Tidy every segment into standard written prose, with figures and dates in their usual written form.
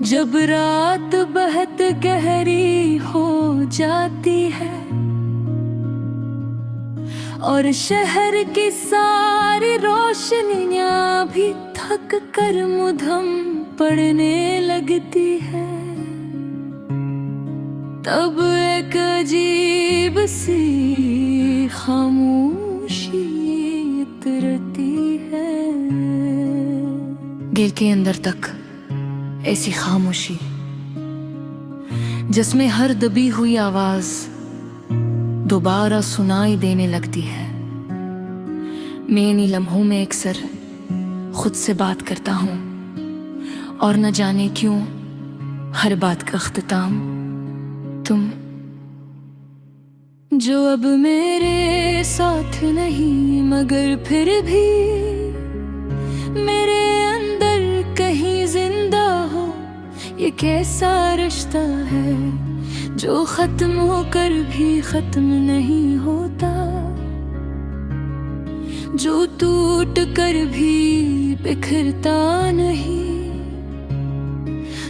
जब रात बहुत गहरी हो जाती है और शहर की सारी रोशनियां भी थक कर मुधम पड़ने लगती है, तब एक अजीब सी खामोशी उतरती है। दिल के अंदर तक ऐसी खामोशी जिसमें हर दबी हुई आवाज दोबारा सुनाई देने लगती है। मैं इन लम्हों में अक्सर खुद से बात करता हूँ और न जाने क्यों हर बात का अख्तिताम तुम, जो अब मेरे साथ नहीं मगर फिर भी मेरे अंदर कहीं जिंदा हो। ये कैसा रिश्ता है जो खत्म होकर भी खत्म नहीं होता, जो टूट कर भी बिखरता नहीं,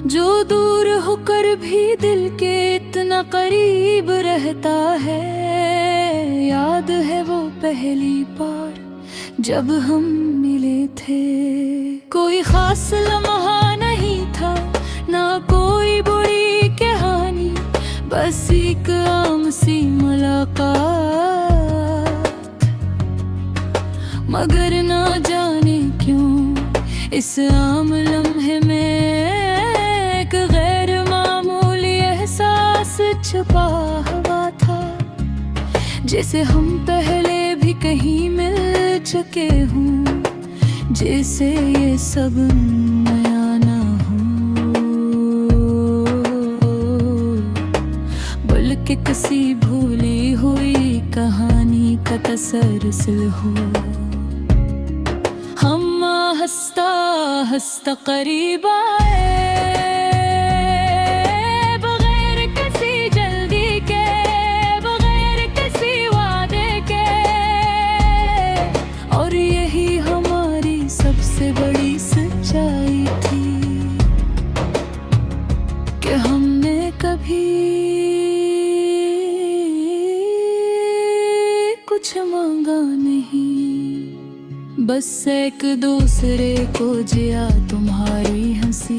जो दूर होकर भी दिल के इतना करीब रहता है। याद है वो पहली बार जब हम मिले थे, कोई खास लम्हा नहीं था, ना कोई बुरी कहानी, बस एक आम सी मुलाकात। मगर ना जाने क्यों इस आम लम्हे में एक गैर मामूली एहसास छुपा हुआ था, जैसे हम पहले भी कहीं मिल चुके हों, जैसे ये सब नया ना हो, बल्कि किसी भूली हुई कहानी का तसलसल हो। हम हंसता हंसता करीब आए, बगैर किसी जल्दी के, बगैर किसी वादे के, और यही हमारी सबसे बड़ी सच्चाई थी कि हमने कभी कुछ मांगा नहीं, बस एक दूसरे को जिया। तुम्हारी हंसी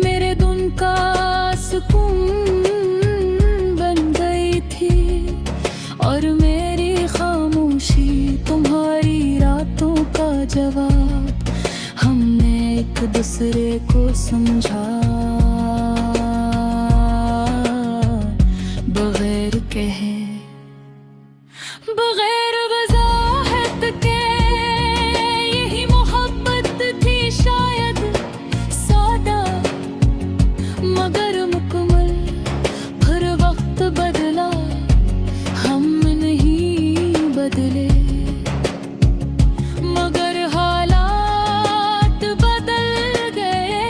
मेरे दिन का सुकून बन गई थी, और मेरी खामोशी तुम्हारी रातों का जवाब। हमने एक दूसरे को समझा बगैर कहे, बगैर वजाहत के। यही मोहब्बत थी शायद, सादा मगर मुकम्मल। हर वक्त बदला, हम नहीं बदले, मगर हालात बदल गए।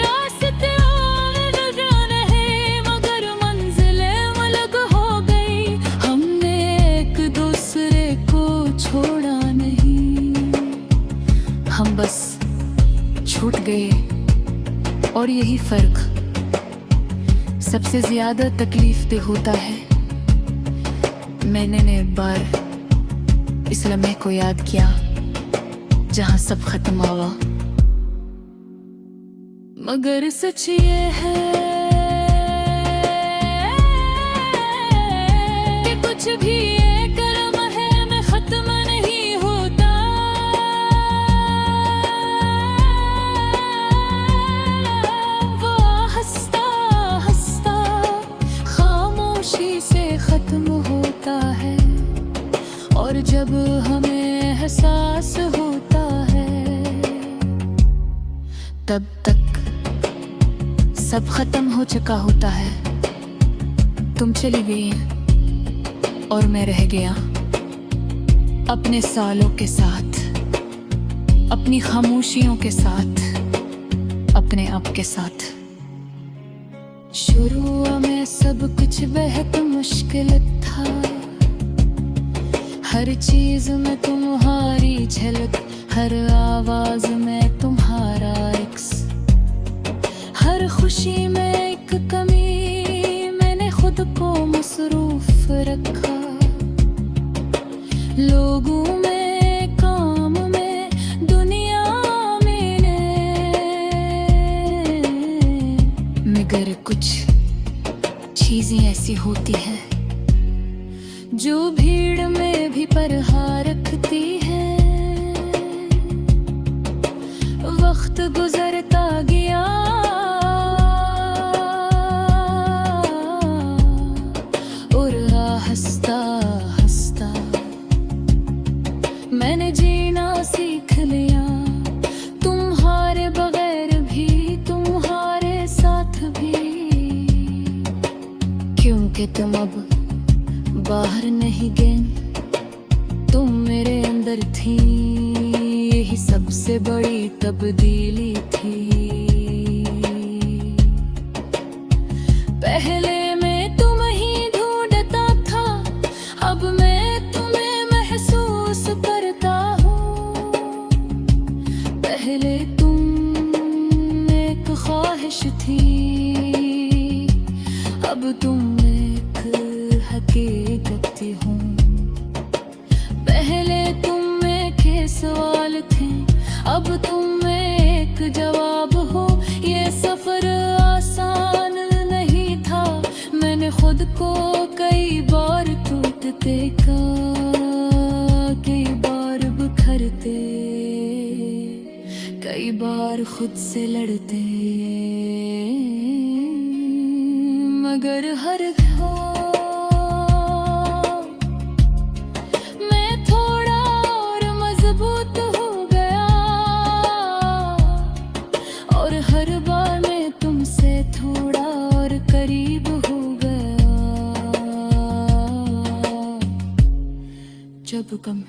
रास्ते अलग रहे मगर मंजिलें अलग हो गई। हमने एक दूसरे को छोड़ा नहीं, हम बस छूट गए। और यही फर्क सबसे ज्यादा तकलीफ दे होता है। मैंने एक बार इस लम्हे को याद किया जहां सब खत्म हुआ, मगर सच ये है कि कुछ भी एक लम्हे में खत्म नहीं होता। वो हंसता हंसता खामोशी से खत्म होता है, और जब हमें एहसास होता है तब तक सब खत्म हो चुका होता है। तुम चली गई और मैं रह गया अपने सालों के साथ, अपनी खामोशियों के साथ, अपने आप के साथ। शुरू में सब कुछ बेहद मुश्किल था, हर चीज में तुम्हारी झलक, हर आवाज में तुम्हारा एक खुशी में एक कमी, मैंने खुद को मसरूफ रखा। लोगों में, काम में, दुनिया में, मगर कुछ चीजें ऐसी होती हैं जो भीड़ में भी परहा रखती है। वक्त गुजरता गया और हंसता हंसता मैंने जीना सीख लिया। तुम्हारे बगैर भी, तुम्हारे साथ भी, क्योंकि तुम अब बाहर नहीं गए, तुम मेरे अंदर थी। यही सबसे बड़ी तब्दीली थी। पहले मैं तुम ही ढूंढता था, अब मैं तुम्हें महसूस करता हूँ। पहले तुम एक ख्वाहिश थी, अब तुम एक हकीकत हूँ। पहले तुम एक सवाल थे, अब तुम एक जवाब हो। ये सफर आसान नहीं था, मैंने खुद को कई बार टूटते का, कई बार बिखरते, कई बार खुद से लड़ते, मगर हर मैं थोड़ा और मजबूत हो गया, और हर बार मैं तुमसे थोड़ा और करीब हो गया। जब कम